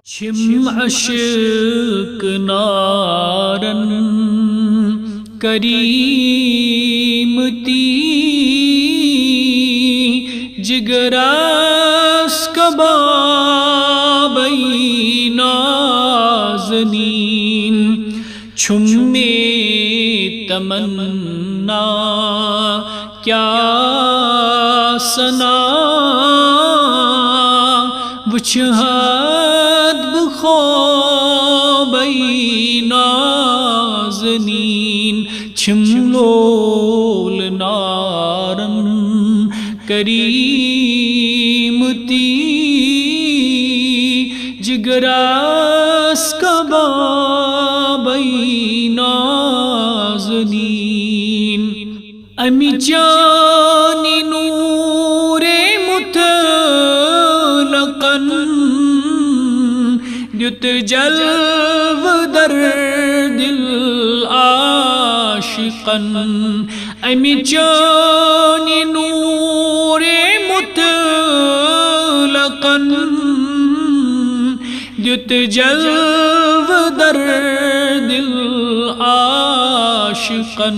چھم عشق نارن کریمتی جگراس کبابی نازنین چھم میں تمنا کیا سنا وچھاد بخوبی نازنین چھم لول نارن کریمتی جگراس کبابی نازنین امی جانی نور مطلقاً دیت جلو در دل عاشقاً امی جانی نور مطلقاً دیت جلو در دل عاشقاً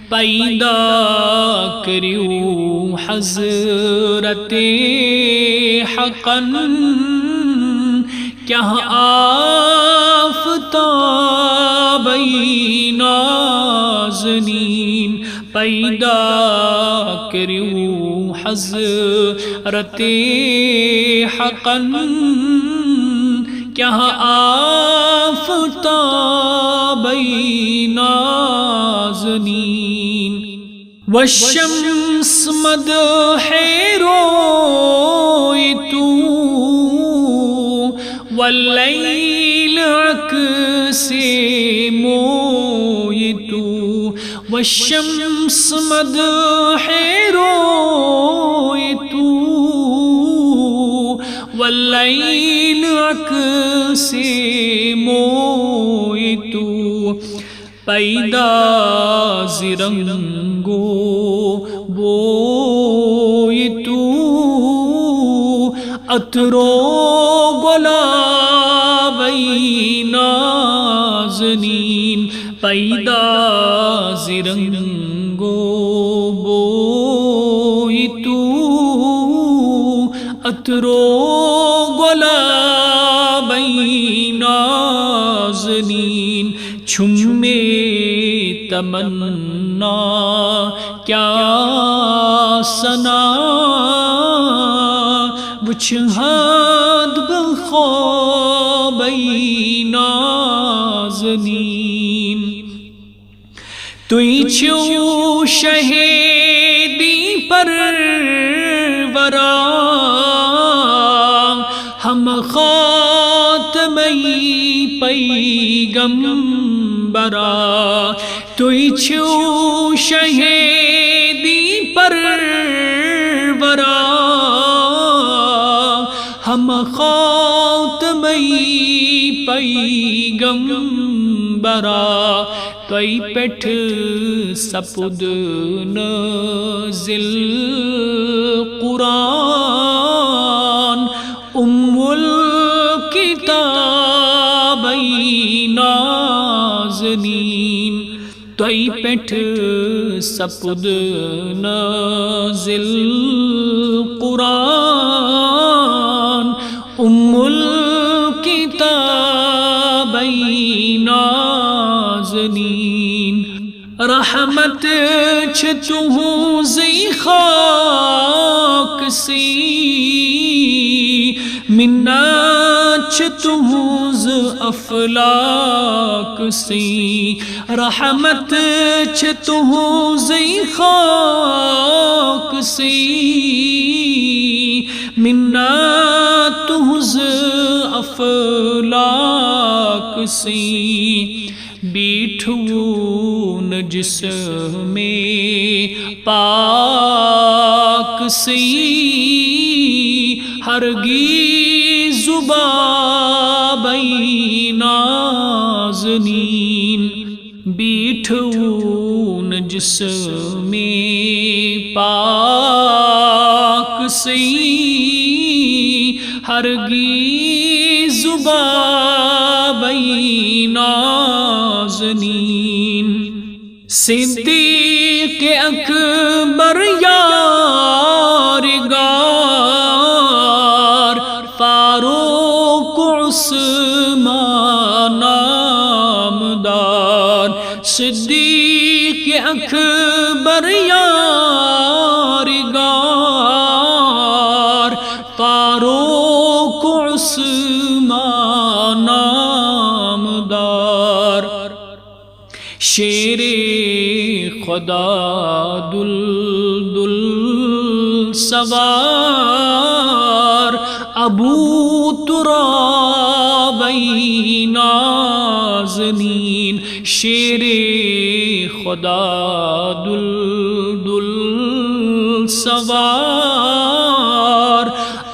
پیدا کریو حضرت حقاً کیا آفتابی نازنین پیدا کریو حضرت حقاً کیا آفتابی نازنین والشمس مدح رویت واللیل عکس مویت والشمس مدح رویت واللیل عکس مویت پیدا زرنگو بویتو عطرو گلابی نازنین پیدا زرنگو بویتو عطرو گلابی نازنین چھم میں تمنا کیا سنا وچھاد بخوبی نازنین توئی چھو شہیدی پرورا ہم خاتمی پیغمبرا توئی چھو شہیدی پرورا ہم خاتمی پیغمبرا توئی پیٹھ سپد نازل قرآن ام الکتابی نازنین توئی پیٹھ سپد نازل قرآن ام الکتابی نازنین رحمت چھتوں زی خاک سی منت چھتوں ز افلاک سی رحمت چھتوں زی خاک سی منت ز افلاک سی بیٹھون جسم پاک سی ہرگز زبابی نازنین بیٹھون جسم پاک سی ہرگز صبا بی نازنین صدیق اکبر یارگار فاروق عثمان نامدار صدیق اکبر یارگار فاروق عثمان نامدار شیر خدا دل سوار ابو ترابی نازنین شیر خدا دل سوار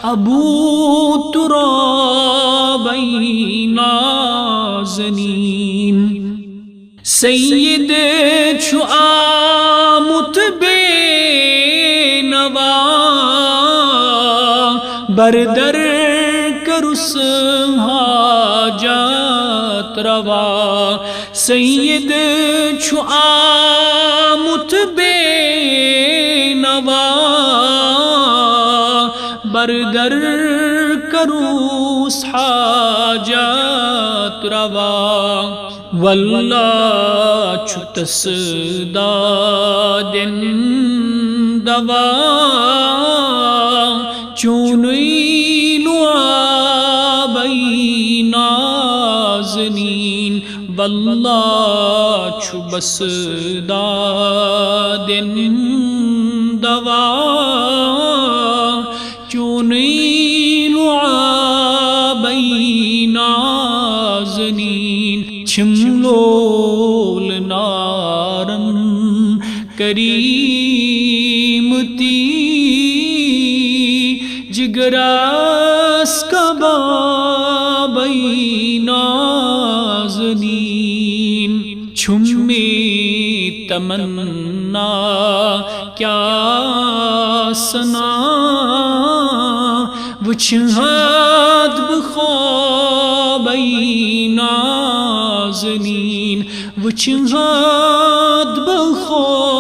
ابو ترابی نازنین سید چو آمت بے نوا بردر کرس حاجات روا سید چو آمت بے نوا بردر کروس حاجات روا واللہ چھتس دادن دوا چونی لعابی نازنین واللہ چھبس دادن دوا چونی لعابی نازنین چملول نارن کریمتی جگراس کبابی نازنین چھمی تمنا کیا سنا وچھاد بخوابی نازنین وچھاد بخوابی